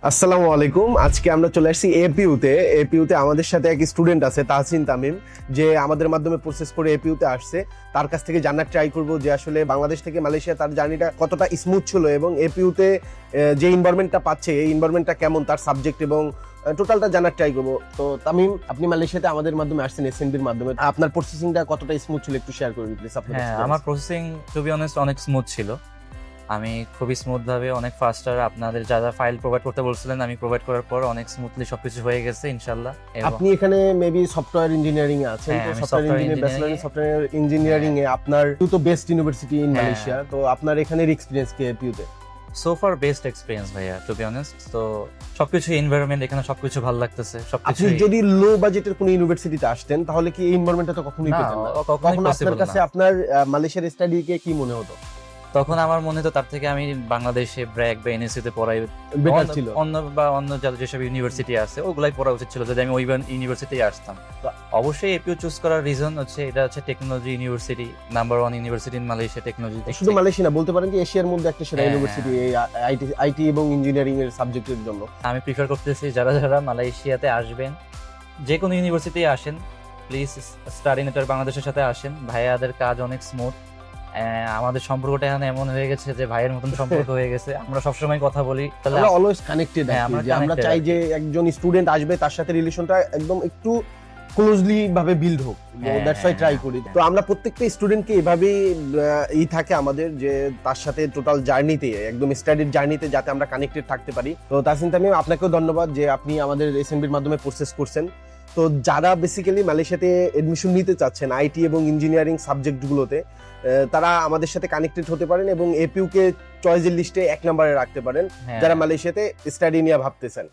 আসসালামু আলাইকুম। আজকে আমরা চলে আসছি এপিইউতে আমাদের সাথে এক স্টুডেন্ট আছে তাহসিন তামিম, যে আমাদের মাধ্যমে প্রসেস করে এপিইউতে আসছে। তার কাছ থেকে জানার ট্রাই করব যে আসলে বাংলাদেশ থেকে মালয়েশিয়া তার জার্নিটা কতটা স্মুথ ছিল এবং এপিইউতে যে এনভায়রনমেন্টটা পাচ্ছে এই এনভায়রনমেন্টটা কেমন, তার সাবজেক্ট এবং টোটালটা জানার ট্রাই করব। তো তামিম, আপনি মালয়েশিয়াতে আমাদের মাধ্যমে আসছেন, এসএনবির মাধ্যমে। আপনার প্রসেসিংটা কতটা স্মুথ ছিল একটু শেয়ার করুন প্লিজ। হ্যাঁ, আমার প্রসেসিং টু বি অনেস্ট অনেক স্মুথ ছিল। আমি খুবই স্মুথ ভাবে অনেক ফাস্টার আপনাদের যা যা ফাইল প্রোভাইড করতে বলছিলেন আমি প্রোভাইড করার পর অনেক স্মুথলি সবকিছু হয়ে গেছে ইনশাআল্লাহ। আপনি এখানে মেবি সফটওয়্যার ইঞ্জিনিয়ারিং এ আছেন, হ্যাঁ, তো আমি software engineering, bachelor in software engineering এ আপনার তো বেস্ট ইউনিভার্সিটি ইন হ্যাঁ। মালয়েশিয়া। তো আপনার এখানের এক্সপেরিয়েন্স কি এপিইউতে? সো ফার বেস্ট এক্সপেরিয়েন্স ভাইয়া টু বি অনেস্ট। তো সবকিছু এনভায়রনমেন্ট এখানে সবকিছু ভালো লাগতেছে আপনি সবকিছু। যদি লো বাজেটের কোনো ইউনিভার্সিটিতে আসতেন তাহলে কি এই এনভায়রনমেন্টটা তো কখনোই না, পেতেন না। কখনোই তখন possible আপনার কাছে না। আপনার মালয়েশিয়ার স্টাডি কে কি মনে হতো? তখন আমার মনে হতো তার থেকে আমি বাংলাদেশে ব্র্যাক বা এনএসসি তে পড়াই বেটার ছিল। অন্য যেসব ইউনিভার্সিটি আছে ওগুলাই পড়া উচিত ছিল যদি আমি ওই ইউনিভার্সিটি আসতাম। তো অবশ্যই এপিইউ চুজ করার রিজন হচ্ছে এটা হচ্ছে technology university, number 1 university in Malaysia technology. শুধু মালয়েশিয়া না, বলতে পারেন যে এশিয়ার মধ্যে একটা সেরা হ্যাঁ, ইউনিভার্সিটি এই আইটি এবং ইঞ্জিনিয়ারিং এর সাবজেক্টের জন্য। আমি প্রিফার করতেছি যারা যারা মালয়েশিয়াতে আসবেন যে কোনো ইউনিভার্সিটি আসেন প্লিজ স্টাডি নেটওয়ার্ক বাংলাদেশের সাথে আসেন। ভাইয়াদের কাজ অনেক স্মুথ। আমাদের সম্পর্কটা এখন এমন হয়ে গেছে যে ভাইয়ের মতন সম্পর্ক হয়ে গেছে। আমরা সবসময় কথা বলি। তাহলে আমরা অলওয়েজ কানেক্টেড। হ্যাঁ, আমরা আমরা connected চাই যে একজন স্টুডেন্ট আসবে তার সাথে রিলেশনটা একদম একটু ক্লোজলি ভাবে বিল্ড হোক। হ্যাঁ, দ্যাটস ওয়াই ট্রাই হ্যাঁ, করি। হ্যাঁ। তো আমরা প্রত্যেকটা স্টুডেন্টকে এভাবেই থাকে আমাদের, যে তার সাথে টোটাল জার্নিতে একদম স্টাডির জার্নিতে যাতে আমরা কানেক্টেড থাকতে পারি। তো তাহসিন তামিম, আপনাকেও ধন্যবাদ যে আপনি আমাদের এসএনবির মাধ্যমে প্রসেস করছেন। তো যারা বেসিক্যালি মালয়েশিয়াতে এডমিশন নিতে চাচ্ছেন আইটি এবং ইঞ্জিনিয়ারিং সাবজেক্টগুলোতে, তারা আমাদের সাথে কানেক্টেড হতে পারেন এবং এপিইউ কে চয়েসের লিস্টে 1 নম্বরে রাখতে পারেন হ্যাঁ। যারা মালয়েশিয়াতে স্টাডি নিয়ে ভাবতেছেন।